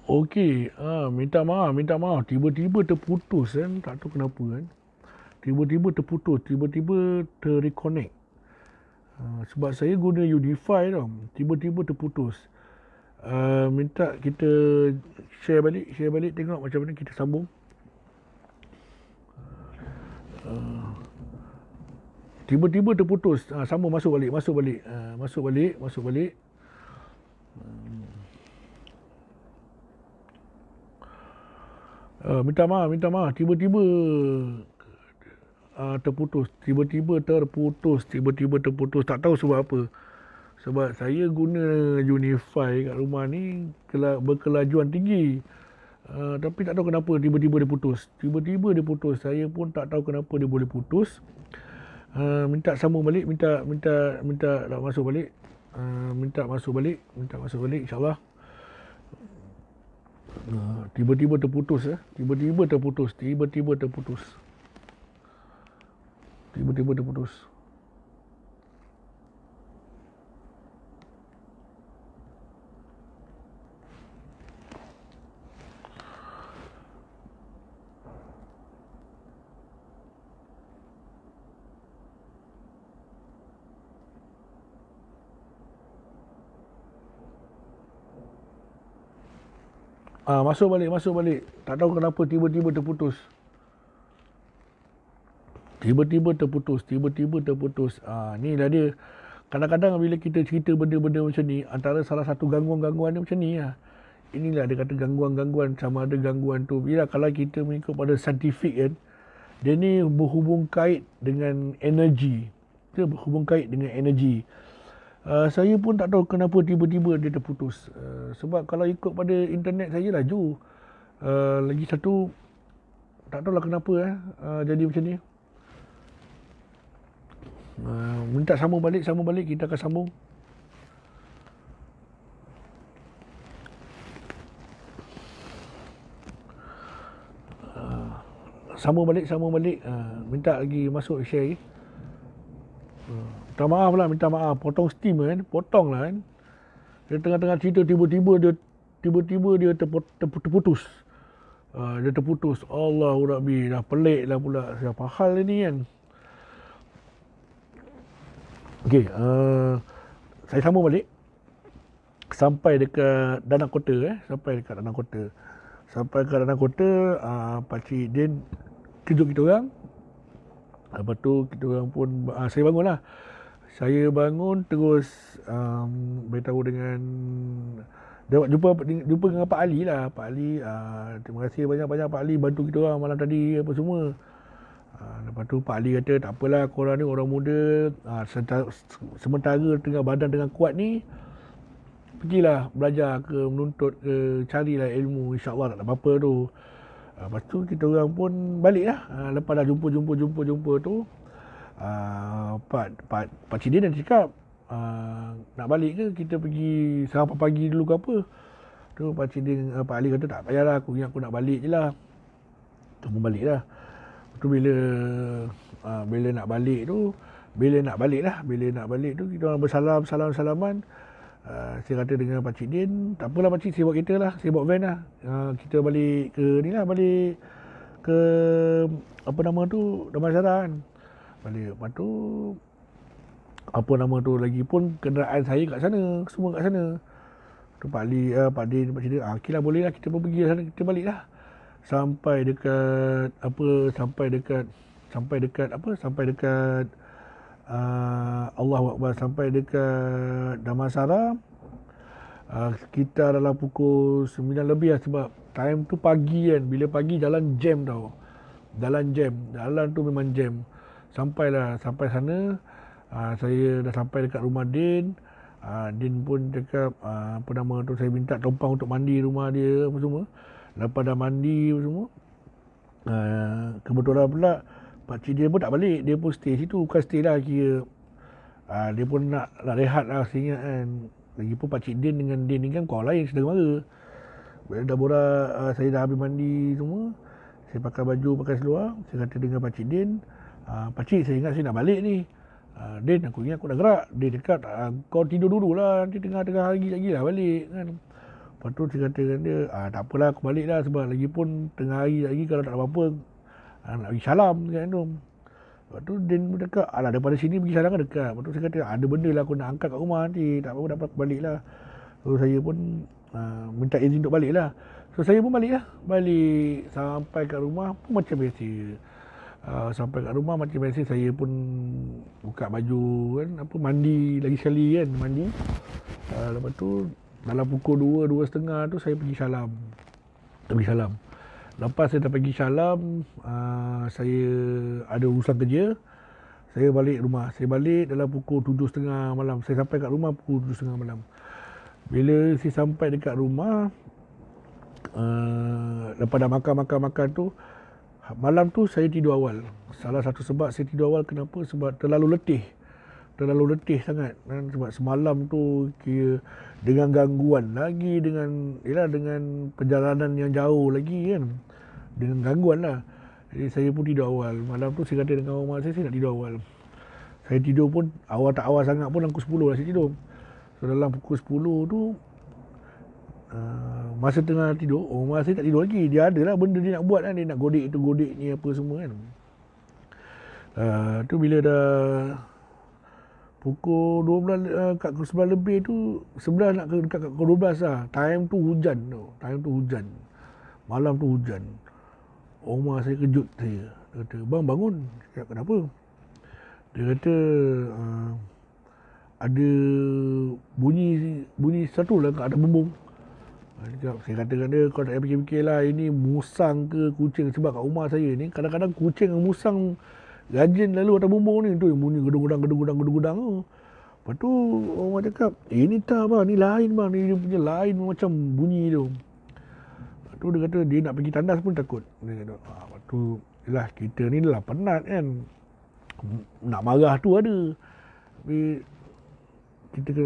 Okey, minta maaf. Tiba-tiba terputus kan, tak tahu kenapa kan. Tiba-tiba terputus, tiba-tiba terreconnect. Sebab saya guna Unify tau, tiba-tiba terputus. Minta kita share balik tengok macam mana kita sambung. Tiba-tiba terputus, sambung masuk balik. Masuk balik. Minta maaf. Tiba-tiba terputus. Tak tahu sebab apa. Sebab saya guna Unify kat rumah ni berkelajuan tinggi. Tapi tak tahu kenapa tiba-tiba dia putus. Saya pun tak tahu kenapa dia boleh putus. Minta sambung balik, minta nak masuk balik. Minta masuk balik insya-Allah. Tiba-tiba terputus. Tiba-tiba terputus. Masuk balik. Tak tahu kenapa tiba-tiba terputus. Ni dah dia. Kadang-kadang bila kita cerita benda-benda macam ni, antara salah satu gangguan-gangguan dia macam ni lah. Inilah dia kata gangguan-gangguan, sama ada gangguan tu. Bila kalau kita mengikut pada saintifik kan, dia ni berhubung kait dengan energi. Saya pun tak tahu kenapa tiba-tiba dia terputus. Sebab kalau ikut pada internet saya laju. Lagi satu, tak tahulah kenapa jadi macam ni. Minta sambung balik, kita akan sambung. Sambung balik. Minta lagi masuk share lagi. Minta maaf. Potong steam kan. Potong lah kan. Dia tengah-tengah cerita tiba-tiba dia terputus. Dia terputus. Allahu Rabbi. Dah pelik lah pula. Siapa hal ni kan. Okey. Saya sambung balik. Sampai dekat Danang Kota. Sampai dekat Danang Kota. Pakcik Din kejut kita orang. Lepas tu kita orang pun saya bangun lah. Saya bangun terus beritahu dengan jumpa dengan Pak Ali lah. Pak Ali, terima kasih banyak-banyak Pak Ali bantu kita orang malam tadi apa semua. Lepas tu Pak Ali kata tak apalah, korang ni orang muda, sementara tengah badan tengah kuat ni, pergilah belajar ke menuntut ke, carilah ilmu, insya-Allah tak ada apa-apa tu. Lepas tu kita orang pun balik lah. Lepas dah jumpa tu, Pak Cik Din cakap, nak balik ke kita pergi sarapan pagi dulu ke apa. Tu Pak Cik Din, Pak Ali kata tak payahlah, aku ingat aku nak balik je lah. Tu pun balik lah. Tu bila nak balik tu kita orang salaman. Saya kata dengan Pak Cik Din, tak apalah Pak Cik, saya bawa kereta lah, saya bawa van lah. Kita balik ke apa nama tu, Damansara kan. Balik. Lepas tu apa nama tu, lagi pun kenderaan saya kat sana, semua kat sana. Tu Pak Ali, Pak Din, Pak Cik Din, okeylah boleh lah, kita pun pergi sana, kita balik lah. Sampai dekat Allahu Akbar, sampai dekat Damansara sekitar dalam pukul 9 lebih lah, sebab time tu pagi kan. Bila pagi jalan jam tau. Jalan tu memang jam. Sampai sana, saya dah sampai dekat rumah Din. Din pun cakap apa nama tu, saya minta tumpang untuk mandi rumah dia apa semua. Lepas dah mandi apa semua, kebetulan pula Pakcik dia pun tak balik, dia pun stay situ. Bukan stay lah, kira dia pun nak rehat lah, saya ingat kan. Lagipun Pakcik Din dengan Din ni kan kawan lain, sedang mara. Bila dah borak, saya dah habis mandi semua, saya pakai baju, pakai seluar. Saya kata dengan Pakcik Din, Pakcik, saya ingat saya nak balik ni. Din, aku ingat aku dah gerak. Dia cakap, kau tidur dulu lah, nanti tengah-tengah hari lagi lah balik kan. Lepas tu saya kata dengan dia, tak apalah aku balik lah sebab lagi pun tengah hari lagi kalau tak ada apa-apa, nak pergi Salam dekat tu. Lepas tu Din pun cakap, alah daripada sini pergi Salam kan dekat. Lepas tu saya kata, ada benda lah aku nak angkat kat rumah nanti, tak apa-apa, dapat aku balik lah. So saya pun minta izin untuk balik lah. So saya pun balik lah. Balik sampai kat rumah pun macam biasa. Sampai kat rumah macam biasa, saya pun buka baju kan, mandi lagi sekali kan, mandi. Lepas tu dalam pukul 2, 2.30 tu saya pergi Salam. Lepas saya dah pergi Salam, saya ada urusan kerja. Saya balik rumah. Saya balik dalam pukul 7.30 malam. Saya sampai kat rumah pukul 7.30 malam. Bila saya sampai dekat rumah, lepas dah makan tu, malam tu saya tidur awal. Salah satu sebab saya tidur awal kenapa? Sebab terlalu letih sangat kan? Sebab semalam tu kira dengan gangguan lagi, dengan perjalanan yang jauh lagi kan, dengan gangguan lah. Jadi saya pun tidur awal. Malam tu saya kata dengan kawan mak saya nak tidur awal. Saya tidur pun awal tak awal sangat pun, dalam pukul 10 lah saya tidur. So dalam pukul 10 tu, masa tengah tidur, mak saya tak tidur lagi. Dia ada lah benda dia nak buat kan, dia nak godek tu godek ni apa semua kan. Tu bila dah pukul 12, kat 11 lebih tu, 11 nak dekat kat 12 lah. Time tu hujan. Malam tu hujan. Mak saya kejut saya. Dia kata, bang bangun. Saya kata, kenapa? Dia kata, ada bunyi satu lah kat atas bumbung. Saya kata dengan dia, kau tak payah fikir-fikir lah, ini musang ke kucing. Sebab kat rumah saya ni, kadang-kadang kucing dan musang rajin lalu atas bumbung ni. Tu yang bunyi gedung-gedang tu. Lepas tu orang cakap, ni tak bang, ni lain bang, ni dia punya lain macam bunyi tu. Lepas tu dia kata, dia nak pergi tandas pun takut. Dia kata, lepas tu, yelah kita ni dah penat kan. Nak marah tu ada. Tapi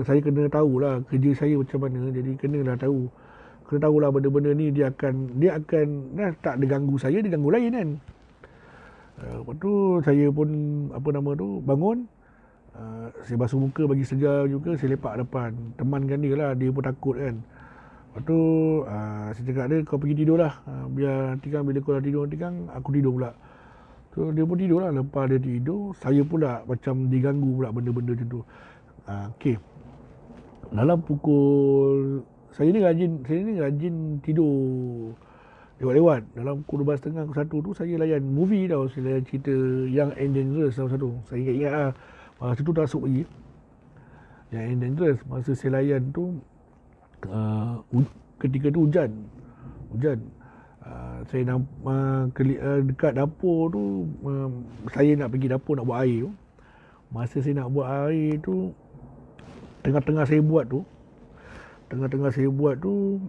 saya kena tahulah kerja saya macam mana. Jadi kena tahulah benda-benda ni dia akan tak ada ganggu saya, dia ganggu lain kan. Lepas tu saya pun bangun. Saya basuh muka bagi segar juga, saya lepak depan temankan dia lah, dia pun takut kan. Lepas tu saya cakap dia, kau pergi tidur lah, biar nanti kan bila kau dah tidur nanti kan aku tidur pula. So dia pun tidur lah. Lepas dia tidur, saya pula macam diganggu pula benda-benda macam tu. Okey. Dalam pukul, saya ni rajin tidur lewat-lewat. Dalam pukul 12.30 ke 1 tu saya layan movie tau. Saya layan cerita Young and Dangerous satu. Saya ingat lah. Masa tu dah masuk lagi Young and Dangerous. Masa saya layan tu, ketika tu hujan. Saya dekat dapur tu, saya nak pergi dapur nak buat air tu. Masa saya nak buat air tu, tengah-tengah saya buat tu,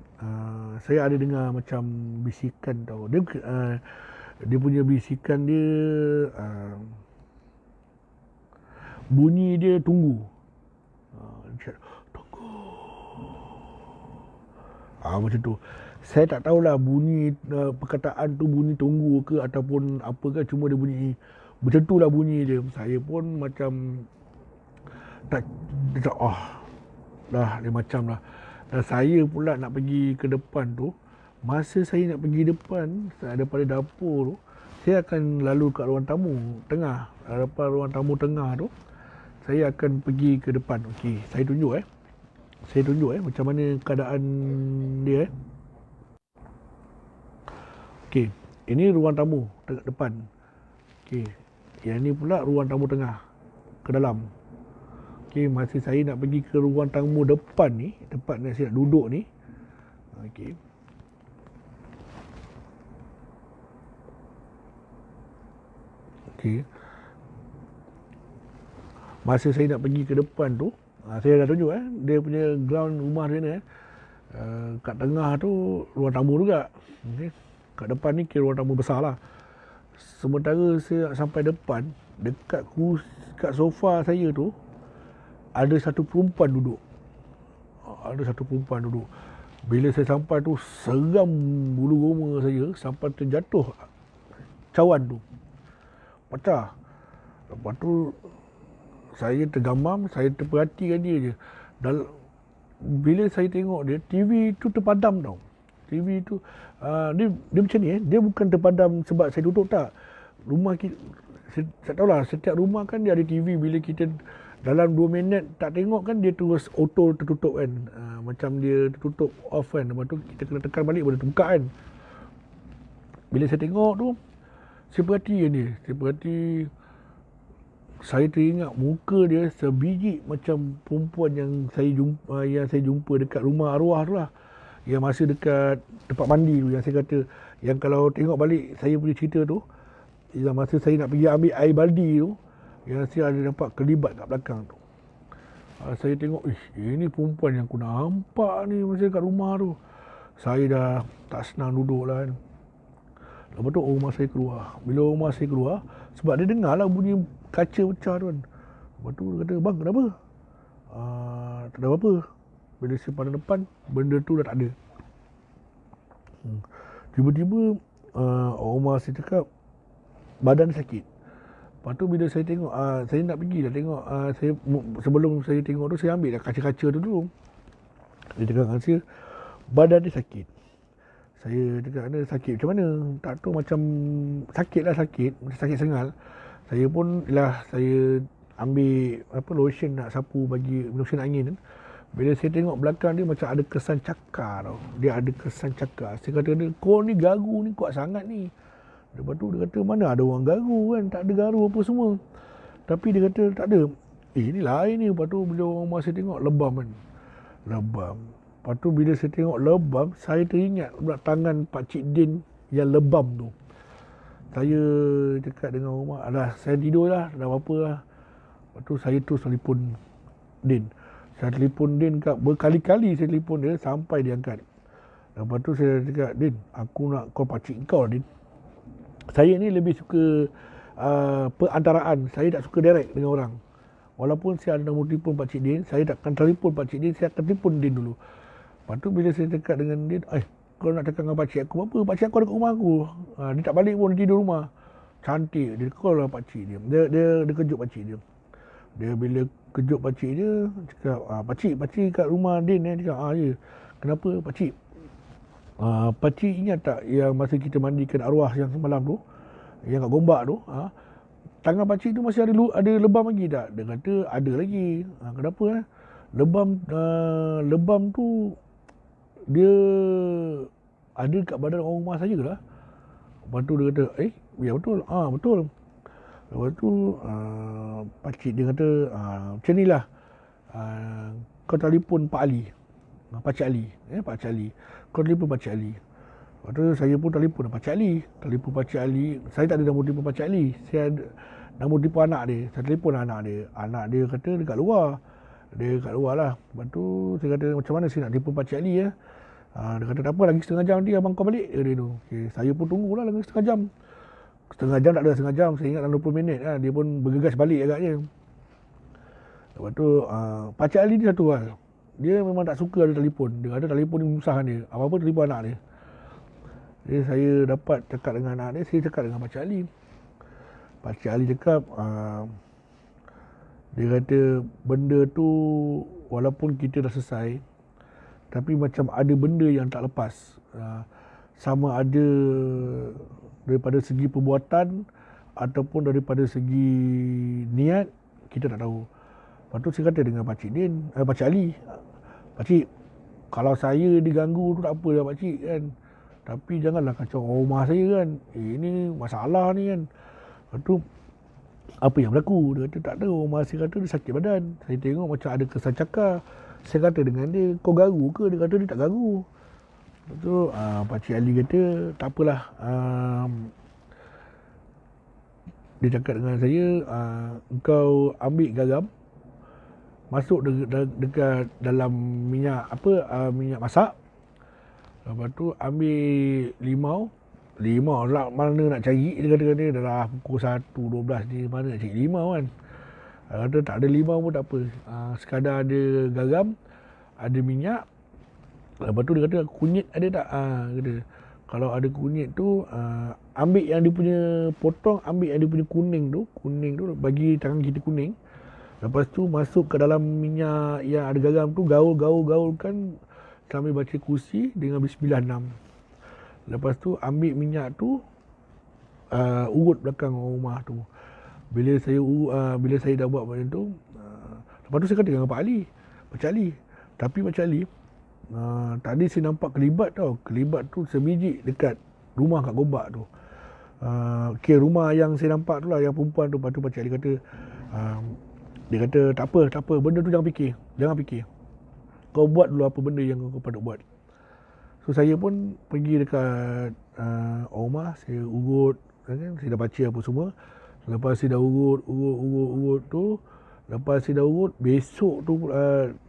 saya ada dengar macam bisikan tau. Dia punya bisikan dia, bunyi dia tunggu. Macam tu. Saya tak tahulah bunyi perkataan tu bunyi tunggu ke ataupun apa ke, cuma dia bunyi macam tu lah bunyi dia. Saya pun macam dah dia macam lah. Dan saya pula nak pergi ke depan tu. Masa saya nak pergi depan, daripada dapur tu, saya akan lalu kat ruang tamu tengah. Depan ruang tamu tengah tu, saya akan pergi ke depan. Okey, saya tunjuk macam mana keadaan dia. Okey, ini ruang tamu depan. Okey, yang ni pula ruang tamu tengah ke dalam. Okey, masa saya nak pergi ke ruang tamu depan ni, tempat yang saya nak duduk ni. Okey. Masa saya nak pergi ke depan tu, saya dah tunjuk dia punya ground rumah dia ni kat tengah tu ruang tamu juga. Okey. Kat depan ni kira ruang tamu besar lah. Sementara saya sampai depan, dekat sofa saya tu ada satu perempuan duduk. Bila saya sampai tu, seram bulu roma saya sampai terjatuh cawan tu. Pecah. Lepas tu saya tergamam, saya terperhatikan dia je. bila saya tengok dia, TV tu terpadam tau. TV tu dia macam ni dia bukan terpadam sebab saya duduk, tak. Rumah kita, saya tahulah setiap rumah kan dia ada TV. Bila kita dalam 2 minit tak tengok kan, dia terus auto tertutup kan. Macam dia tertutup off kan, lepas tu kita kena tekan balik baru terbuka kan. Bila saya tengok tu, saya perhati dia, saya teringat muka dia sebiji macam perempuan yang saya jumpa dekat rumah arwah tu lah. Yang masa dekat tempat mandi tu, yang saya kata, yang kalau tengok balik saya punya cerita tu, yang masa saya nak pergi ambil air baldi tu, yang saya ada nampak kelibat kat belakang tu. Saya tengok, ini perempuan yang aku nampak ni masa kat rumah tu. Saya dah tak senang duduk lah kan. Lepas tu rumah saya keluar. Bila rumah saya keluar, sebab dia dengar lah bunyi kaca pecah tu kan. Lepas tu dia kata, bang kenapa? Tak ada apa-apa. Bila saya pandang depan, benda tu dah tak ada. Tiba-tiba rumah saya cakap, badan sakit. Lepas tu bila saya tengok, saya nak pergi dah tengok, sebelum saya tengok tu, saya ambil dah kaca-kaca tu dulu. Dia cakap dengan saya, badan dia sakit. Saya cakap, ada sakit macam mana? Tak tahu, macam sakit lah, macam sakit sengal. Saya pun saya ambil lotion nak sapu, bagi lotion angin kan. Bila saya tengok belakang dia macam ada kesan cakar tau. Dia ada kesan cakar. Saya kata dia, kau ni garu ni kuat sangat ni. Lepas tu dia kata, mana ada orang garu kan, tak ada garu apa semua. Tapi dia kata tak ada. Ini lain ni. Lepas tu bila orang saya tengok lebam kan. Lebam. Lepas tu bila saya tengok lebam, saya teringat pula tangan Pakcik Din yang lebam tu. Saya cakap dengan rumah, saya tidur lah, dah apa-apa lah. Lepas tu saya terus telefon Din. Saya telefon Din, berkali-kali saya telefon dia sampai dia angkat. Lepas tu saya cakap, Din, aku nak call pakcik kau Din. Saya ni lebih suka perantaraan. Saya tak suka direct dengan orang. Walaupun saya ada nombor telefon Pakcik Din, saya tak akan telefon Pakcik Din, saya akan telefon Din dulu. Lepas tu bila saya cakap dengan Din, kau nak cakap dengan pakcik aku apa? Pakcik aku ada kat rumah aku. Dia tak balik pun, dia tidur rumah. Cantik. Dia call lah pakcik dia. Dia kejut pakcik dia. Dia bila kejut pakcik dia, cakap, pakcik kat rumah Din Dia cakap, ya. Kenapa pakcik? Pakcik ingat tak yang masa kita mandikan arwah yang semalam tu, yang kat Gombak tu, tangan pakcik tu masih ada lebam lagi tak? Dia kata ada lagi. Kenapa? Lebam tu dia ada kat badan orang rumah saya lah. Lepas tu dia kata, ya betul. Betul. Lepas tu pakcik dia kata, macam ni lah, kau telefon Pak Ali, Pakcik Ali, Pakcik Ali. Kau telefon Pakcik Ali. Lepas tu saya pun telefon Pakcik Ali. Telefon Pakcik Ali. Saya tak ada nombor telefon Pakcik Ali. Saya ada nombor telefon anak dia. Saya telefon anak dia. Anak dia kata dekat luar. Dia kat luar lah. Lepas tu saya kata, macam mana saya nak telefon Pakcik Ali ya? Dia kata, tak apa, lagi setengah jam nanti abang kau balik. Dia tu. Okay, saya pun tunggulah lagi setengah jam. Setengah jam tak ada, setengah jam. Saya ingat dalam 20 minit lah. Dia pun bergegas balik agaknya. Lepas tu Pakcik Ali ni satu hal. Dia memang tak suka ada telefon. Dia ada telefon ni menyusahkan dia. Apa-apa telefon anak dia. Jadi saya dapat cakap dengan anak dia, saya cakap dengan Pakcik Ali. Pakcik Ali cakap, dia kata benda tu walaupun kita dah selesai, tapi macam ada benda yang tak lepas. Sama ada daripada segi perbuatan ataupun daripada segi niat, kita tak tahu. Lepas tu saya kata dengan Pakcik Din, Pakcik Ali, pakcik, kalau saya diganggu tu tak apa lah pakcik kan. Tapi janganlah kacau rumah saya kan. Ini masalah ni kan. Lepas tu, apa yang berlaku? Dia kata tak tahu. Rumah saya kata dia sakit badan. Saya tengok macam ada kesan cakar. Saya kata dengan dia, kau garu ke? Dia kata dia tak garu. Lepas tu, Pakcik Ali kata, tak apalah. Dia cakap dengan saya, kau ambil garam, masuk dekat dalam minyak minyak masak. Lepas tu ambil limau lah, mana nak cari. Dia kata dah pukul 1.12 ni, mana nak cari limau kan. Dia kata tak ada limau pun tak apa, sekadar ada garam, ada minyak. Lepas tu dia kata kunyit ada tak? Kata kalau ada kunyit tu, ambil yang dia punya potong, ambil yang dia punya kuning tu bagi tangan kita kuning. Lepas tu masuk ke dalam minyak yang ada garam tu, gaulkan sambil baca kursi dengan Bismillah 6. Lepas tu ambil minyak tu, urut belakang rumah tu. Bila saya dah buat macam tu, lepas tu saya kata dengan Pak Ali. Tapi Pak Ali, tadi saya nampak kelibat tau. Kelibat tu sebiji dekat rumah kat Gombak tu. Rumah yang saya nampak tu lah, yang perempuan tu. Lepas tu Pak Ali kata, dia kata tak apa, benda tu jangan fikir. Kau buat dulu apa benda yang kau patut buat. So saya pun pergi dekat rumah, saya urut, kan? Saya dah baca apa semua. Lepas saya dah urut tu, lepas saya dah urut, besok tu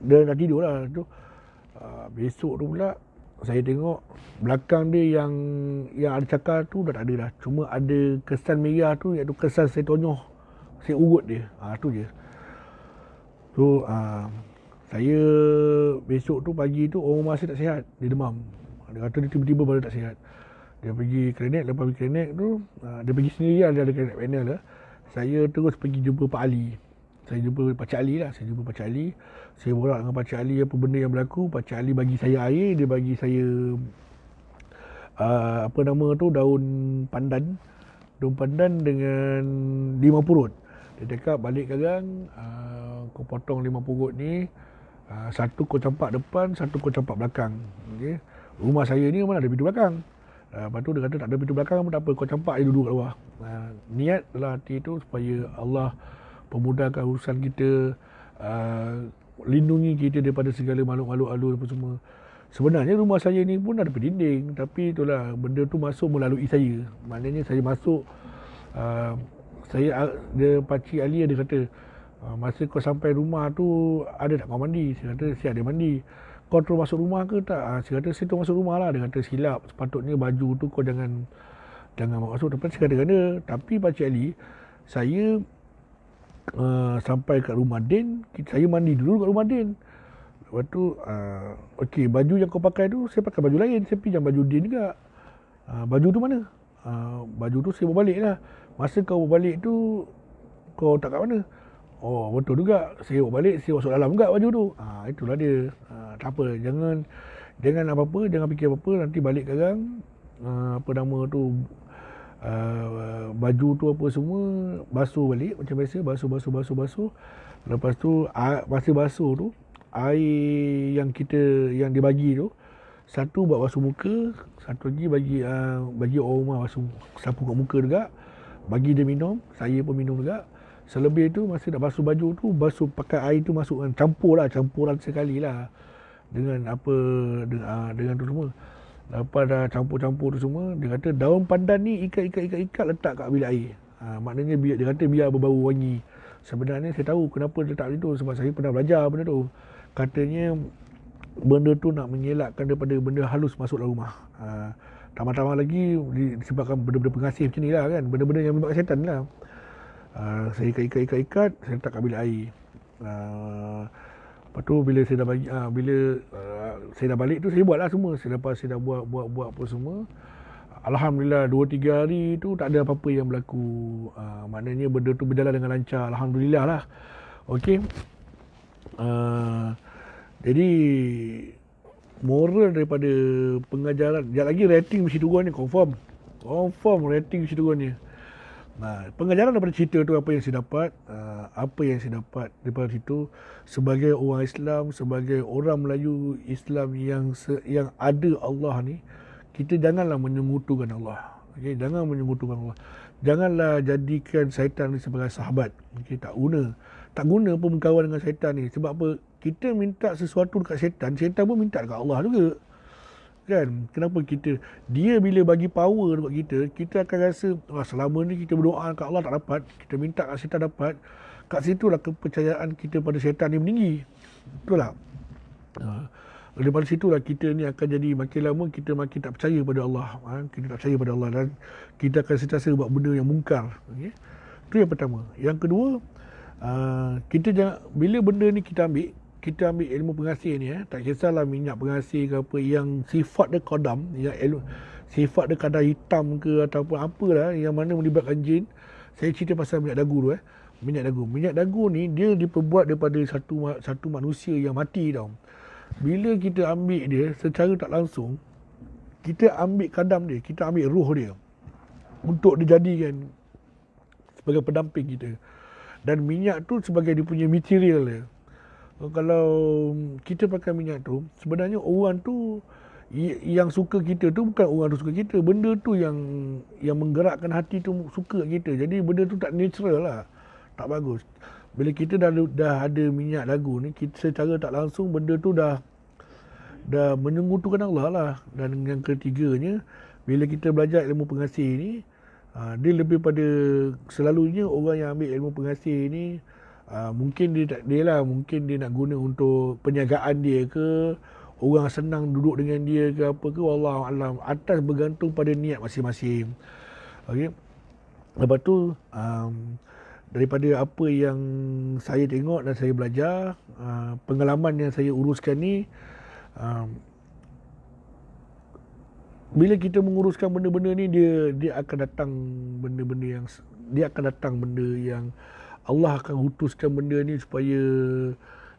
dia dah tidur lah tu. Besok tu pula saya tengok belakang dia yang ada cakar tu dah tak ada dah. Cuma ada kesan merah tu, iaitu kesan saya tonyoh, saya urut dia. Tu je. So saya besok tu pagi tu orang rumah saya tak sihat, dia demam. Dia kata dia tiba-tiba baru tak sihat. Dia pergi klinik, lepas pergi klinik tu dia pergi sendiri lah, dia ada klinik panel lah. Saya terus pergi jumpa Pak Ali. Saya jumpa Pak Cik Ali. Saya borak dengan Pak Cik Ali apa benda yang berlaku. Pak Cik Ali bagi saya air, dia bagi saya daun pandan dengan 5 purut. Dia cakap balik garang, kau potong 5 purut ni, satu kau campak depan, satu kau campak belakang. Okay. Rumah saya ni mana ada pintu belakang. Lepas tu dia kata tak ada pintu belakang pun tak apa, kau campak je duduk kat luar. Niat dalam hati tu supaya Allah pemudahkan urusan kita, lindungi kita daripada segala makhluk-makhluk halus apa semua. Sebenarnya rumah saya ni pun ada pendinding, tapi itulah benda tu masuk melalui saya. Maknanya saya masuk, dia Pakcik Ali ada kata, masa kau sampai rumah tu ada tak kau mandi? Saya kata saya ada mandi. Kau terus masuk rumah ke tak? Saya kata saya terus masuk rumah lah. Dia kata silap, sepatutnya baju tu kau jangan masuk. Tapi saya kata kena. Tapi Pakcik Ali, saya sampai kat rumah Din, saya mandi dulu kat rumah Din. Lepas tu okey, baju yang kau pakai tu saya pakai baju lain, saya pinjam baju Din juga. Baju tu mana? Baju tu saya bawa balik lah. Masa kau bawa balik tu kau tak kat mana? Oh betul juga, saya bawa balik, saya masuk dalam juga baju tu. Itulah dia. Tak apa, jangan apa-apa, jangan fikir apa-apa, nanti balik garang baju tu apa semua basuh balik macam biasa, basuh. Lepas tu masa basuh tu, air yang dia bagi tu, satu buat basuh muka, satu lagi bagi orang rumah sapu kat muka juga, bagi dia minum, saya pun minum juga. Selebih tu masa nak basuh baju tu, basuh pakai air tu masukkan campuran sekali lah dengan dengan tu semua. Lepas dah campur tu semua, dia kata daun pandan ni ikat letak kat bilik air. Maknanya dia kata biar berbau wangi. Sebenarnya saya tahu kenapa letak macam tu, sebab saya pernah belajar benda tu. Katanya benda tu nak mengelakkan daripada benda halus masuk dalam rumah. Tambah-tambah lagi disebabkan benda-benda pengasih macam ni lah kan, benda-benda yang melibatkan syaitan lah. Saya ikat, saya letak kat bilik air. Lepas tu bila saya dah balik tu, saya buatlah semua. Selepas saya dah buat apa semua, Alhamdulillah 2-3 hari tu tak ada apa-apa yang berlaku. Maknanya benda tu berjalan dengan lancar, Alhamdulillah lah. Okey. Jadi moral daripada pengajaran, sekejap lagi rating mesti turun ni, confirm rating mesti turun ni. Pengajaran daripada cerita tu, apa yang saya dapat daripada situ, sebagai orang Islam, sebagai orang Melayu Islam yang ada Allah ni, kita janganlah menyekutukan Allah. Okay? Jangan menyekutukan Allah. Janganlah jadikan syaitan ni sebagai sahabat. Okay? Tak guna pun berkawan dengan syaitan ni. Sebab apa? Kita minta sesuatu dekat syaitan pun minta dekat Allah juga. Kan? Kenapa dia bila bagi power dekat kita akan rasa selama ni kita berdoa kat Allah tak dapat, kita minta kat syaitan dapat. Kat situlah kepercayaan kita pada syaitan ni meninggi. Betul tak? Daripada situlah kita ni akan jadi makin lama kita makin tak percaya pada Allah. Kita tak percaya pada Allah dan kita akan sentiasa buat benda yang mungkar. Okay? Itu yang pertama. Yang kedua, kita jangan, bila benda ni kita ambil ilmu pengasih ni, tak kisahlah minyak pengasih ke apa, yang sifat dia qadam, yang sifat dia kadar hitam ke ataupun apalah yang mana melibatkan jin. Saya cerita pasal minyak dagu tu. Minyak dagu ni dia diperbuat daripada satu manusia yang mati tau. Bila kita ambil dia secara tak langsung, kita ambil kadam dia, kita ambil roh dia untuk dijadikan sebagai pendamping kita. Dan minyak tu sebagai dia punya material dia. Kalau kita pakai minyak tu, sebenarnya orang tu yang suka kita tu bukan orang tu suka kita, benda tu yang menggerakkan hati tu suka kita. Jadi benda tu tak natural lah, tak bagus. Bila kita dah ada minyak dagu ni, kita secara tak langsung benda tu dah menyekutukan Allah lah. Dan yang ketiganya, bila kita belajar ilmu pengasih ni, dia lebih pada selalunya orang yang ambil ilmu pengasih ni, mungkin mungkin dia nak guna untuk perniagaan dia ke, orang senang duduk dengan dia ke apa ke, wallahu alam, atas bergantung pada niat masing-masing. Okey. Lepas tu daripada apa yang saya tengok dan saya belajar, pengalaman yang saya uruskan ni, bila kita menguruskan benda-benda ni, dia akan datang benda-benda yang Allah akan utuskan benda ni supaya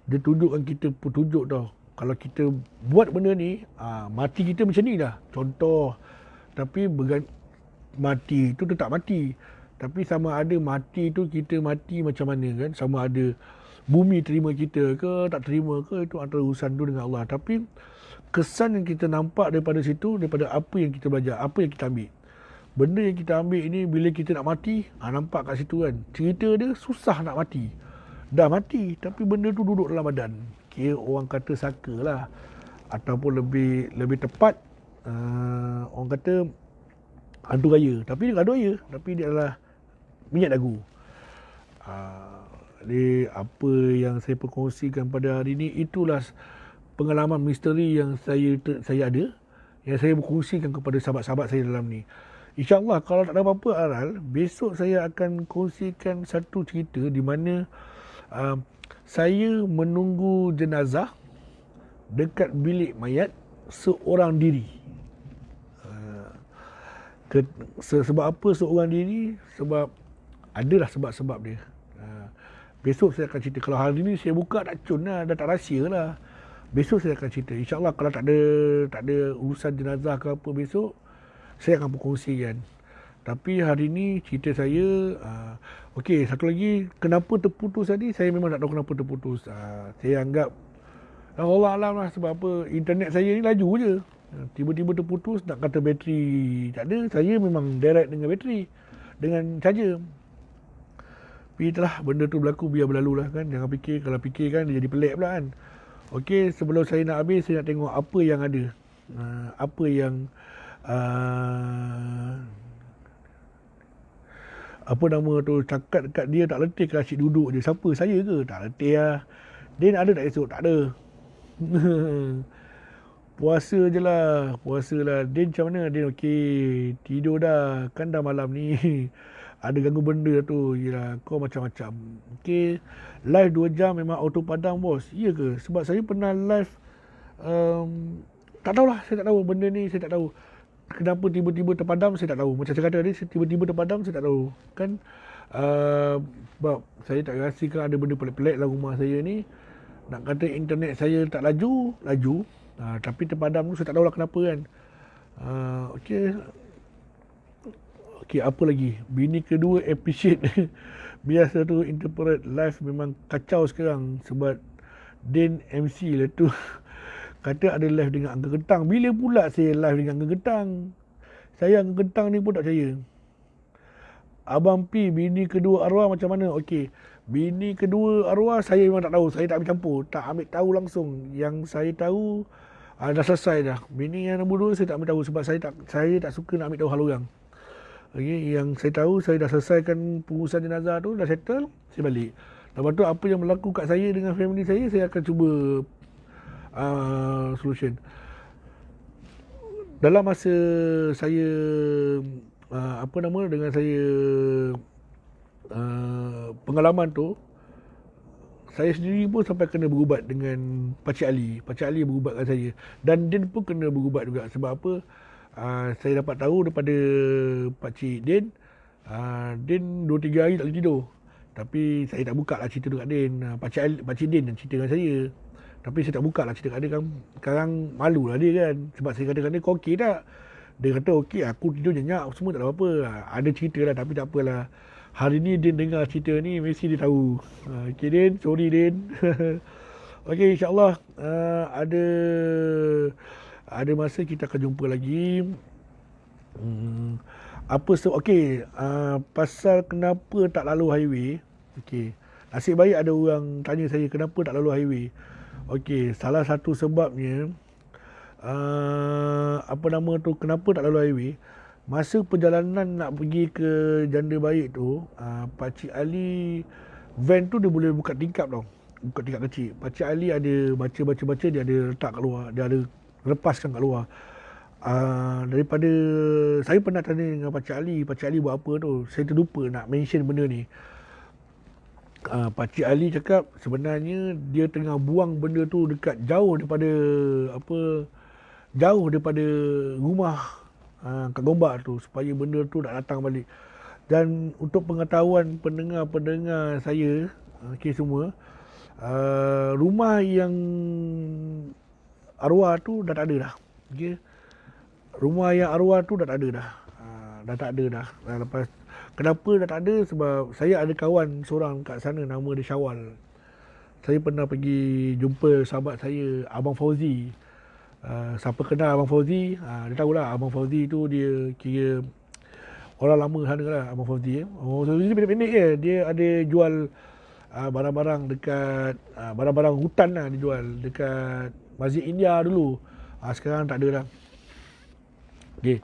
dia tunjukkan kita petunjuk tau. Kalau kita buat benda ni, mati kita macam ni dah. Contoh, tapi mati tu tetap mati. Tapi sama ada mati tu kita mati macam mana kan? Sama ada bumi terima kita ke tak terima ke, itu antara urusan tu dengan Allah. Tapi kesan yang kita nampak daripada situ, daripada apa yang kita belajar, apa yang kita ambil. Benda yang kita ambil ini, bila kita nak mati, nampak kat situ kan. Cerita dia susah nak mati. Dah mati, tapi benda tu duduk dalam badan. Kira orang kata saka lah. Ataupun lebih tepat, orang kata hantu raya. Tapi dia tak hantu raya, tapi dia adalah minyak dagu. Jadi apa yang saya perkongsikan pada hari ini, itulah pengalaman misteri yang saya ada, yang saya berkongsikan kepada sahabat-sahabat saya dalam ni. InsyaAllah kalau tak ada apa-apa Aral, besok saya akan kongsikan satu cerita di mana saya menunggu jenazah dekat bilik mayat seorang diri. Sebab apa seorang diri? Sebab adalah sebab-sebab dia. Besok saya akan cerita. Kalau hari ni saya buka tak cun lah, dah tak rahsia lah. Besok saya akan cerita. InsyaAllah kalau tak ada urusan jenazah ke apa besok, saya akan berkongsikan. Tapi hari ni cerita saya, okey, satu lagi, kenapa terputus tadi, saya memang tak tahu kenapa terputus. Saya anggap, Allah alam lah, sebab apa, internet saya ni laju je. Tiba-tiba terputus, nak kata bateri tak ada, saya memang direct dengan bateri, dengan charger. Tapi itulah, benda tu berlaku, biar berlalu lah kan. Jangan fikir, kalau fikir kan dia jadi pelik pula kan. Okey, sebelum saya nak habis, saya nak tengok apa yang ada. Apa yang apa nama tu, cakap dekat dia tak letih ke asyik duduk je. Siapa? Saya ke? Tak letih lah. Din ada tak esok? Tak ada. Puasa je lah. Puasa lah. Din macam mana? Din okey. Tidur dah. Kan dah malam ni. Ada ganggu benda tu. Yelah, kau macam-macam. Okey. Live 2 jam memang auto padam bos. Iya ke? Sebab saya pernah live. Tak tahulah. Saya tak tahu benda ni. Saya tak tahu. Kenapa tiba-tiba terpadam, saya tak tahu. Macam saya kata tadi, tiba-tiba terpadam, saya tak tahu. Kan, sebab saya tak rasa ada benda pelik-pelik dalam rumah saya ni. Nak kata internet saya tak laju. Tapi terpadam tu, saya tak tahulah kenapa kan. Okey, apa lagi? Bini kedua appreciate. Biasa tu, interpret live memang kacau sekarang. Sebab Din MC lah tu. Kata ada live dengan Angka Getang. Bila pula saya live dengan Angka Getang? Saya Angka Getang ni pun tak percaya. Abang P, bini kedua arwah macam mana? Okey. Bini kedua arwah saya memang tak tahu. Saya tak ambil campur. Tak ambil tahu langsung. Yang saya tahu, dah selesai dah. Bini yang nombor 2 saya tak ambil tahu. Sebab saya tak suka nak ambil tahu hal orang. Okey. Yang saya tahu, saya dah selesaikan pengurusan jenazah tu. Dah settle, saya balik. Lepas tu apa yang berlaku kat saya dengan family saya akan cuba solution. Dalam masa saya dengan saya pengalaman tu, saya sendiri pun sampai kena berubat dengan Pakcik Ali. Pakcik Ali berubatkan saya. Dan Din pun kena berubat juga. Sebab apa? Saya dapat tahu daripada Pakcik Din, Din 2-3 hari tak boleh tidur. Tapi saya tak buka lah cerita dekat Din. Pakcik Din yang cerita dengan saya. Tapi saya tak buka lah cerita kat dia kan. Sekarang malu lah dia kan. Sebab saya kata kat dia, kau okey tak? Dia kata okey, aku tidur nyenyak semua tak ada apa-apa. Ada cerita lah tapi tak apalah. Hari ni Din dengar cerita ni, mesti dia tahu. Okey Din, sorry Din. Okey, insyaAllah ada masa kita akan jumpa lagi. Okey, pasal kenapa tak lalu highway. Okey, nasib baik ada orang tanya saya kenapa tak lalu highway. Okey, salah satu sebabnya kenapa tak lalu highway. Masa perjalanan nak pergi ke Janda Baik tu, Pakcik Ali van tu dia boleh buka tingkap tau. Buka tingkap kecil. Pakcik Ali ada baca, dia ada letak kat luar, dia ada lepaskan kat luar. Daripada saya pernah tanya dengan Pakcik Ali buat apa tu. Saya terlupa nak mention benda ni. Pakcik Ali cakap sebenarnya dia tengah buang benda tu dekat jauh daripada rumah kat Gombak tu, supaya benda tu tak datang balik. Dan untuk pengetahuan pendengar-pendengar saya, okey semua, rumah yang arwah tu dah tak ada dah. Okey. Rumah yang arwah tu dah tak ada dah. Dah tak ada dah. Lepas kenapa dah tak ada? Sebab saya ada kawan seorang kat sana, nama dia Syawal. Saya pernah pergi jumpa sahabat saya, Abang Fauzi. Siapa kenal Abang Fauzi, dia tahulah Abang Fauzi tu dia kira orang lama sana lah, Abang Fauzi. Abang Fauzi pendek-pendek je. Dia ada jual barang-barang dekat barang-barang hutan lah dia jual dekat Masjid India dulu. Sekarang tak ada dah. Okay.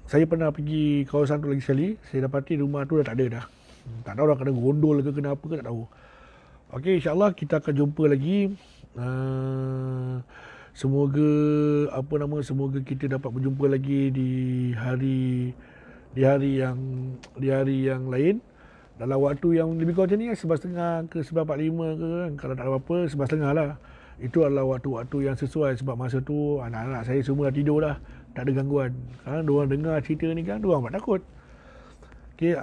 Saya pernah pergi kawasan tu lagi sekali. Saya dapati rumah tu dah tak ada dah. Tak tahu dah kena gondol ke kenapa ke tak tahu. Okey, insyaAllah kita akan jumpa lagi. Semoga kita dapat berjumpa lagi di hari yang lain. Dalam waktu yang lebih kurang macam ni, 11.30 ke 11.45 ke kan. Kalau tak ada apa-apa, 11.30 lah. Itu adalah waktu-waktu yang sesuai. Sebab masa tu anak-anak saya semua dah tidur dah. Tak ada gangguan. Sekarang diorang dengar cerita ni kan, diorang tak takut. Okay,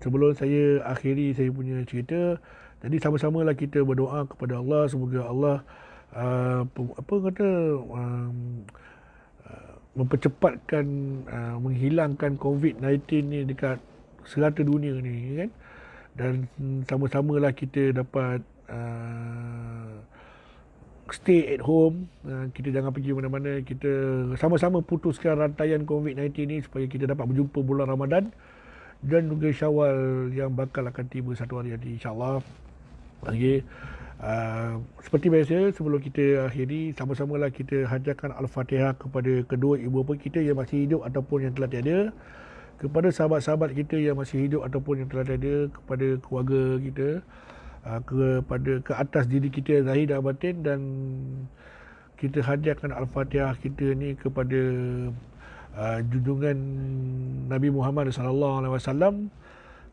sebelum saya akhiri saya punya cerita, jadi sama-samalah kita berdoa kepada Allah. Semoga Allah mempercepatkan menghilangkan COVID-19 ni dekat serata dunia ni kan. Dan sama-samalah kita dapat stay at home. Kita jangan pergi mana-mana. Kita sama-sama putuskan rantaian COVID-19 ni supaya kita dapat berjumpa bulan Ramadan dan juga Syawal yang bakal akan tiba satu hari nanti, insyaAllah. Okay. Seperti biasa, sebelum kita akhiri, sama-samalah kita hajarkan Al-Fatihah kepada kedua ibu bapa kita yang masih hidup ataupun yang telah tiada, kepada sahabat-sahabat kita yang masih hidup ataupun yang telah tiada, kepada keluarga kita, ke atas diri kita zahir dan batin, dan kita hajarkan Al-Fatihah kita ni kepada junjungan Nabi Muhammad SAW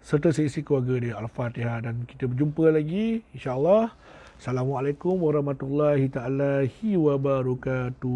serta seisi keluarga dia. Al-Fatihah. Dan kita berjumpa lagi insya-Allah. Assalamualaikum warahmatullahi taala wabarakatuh.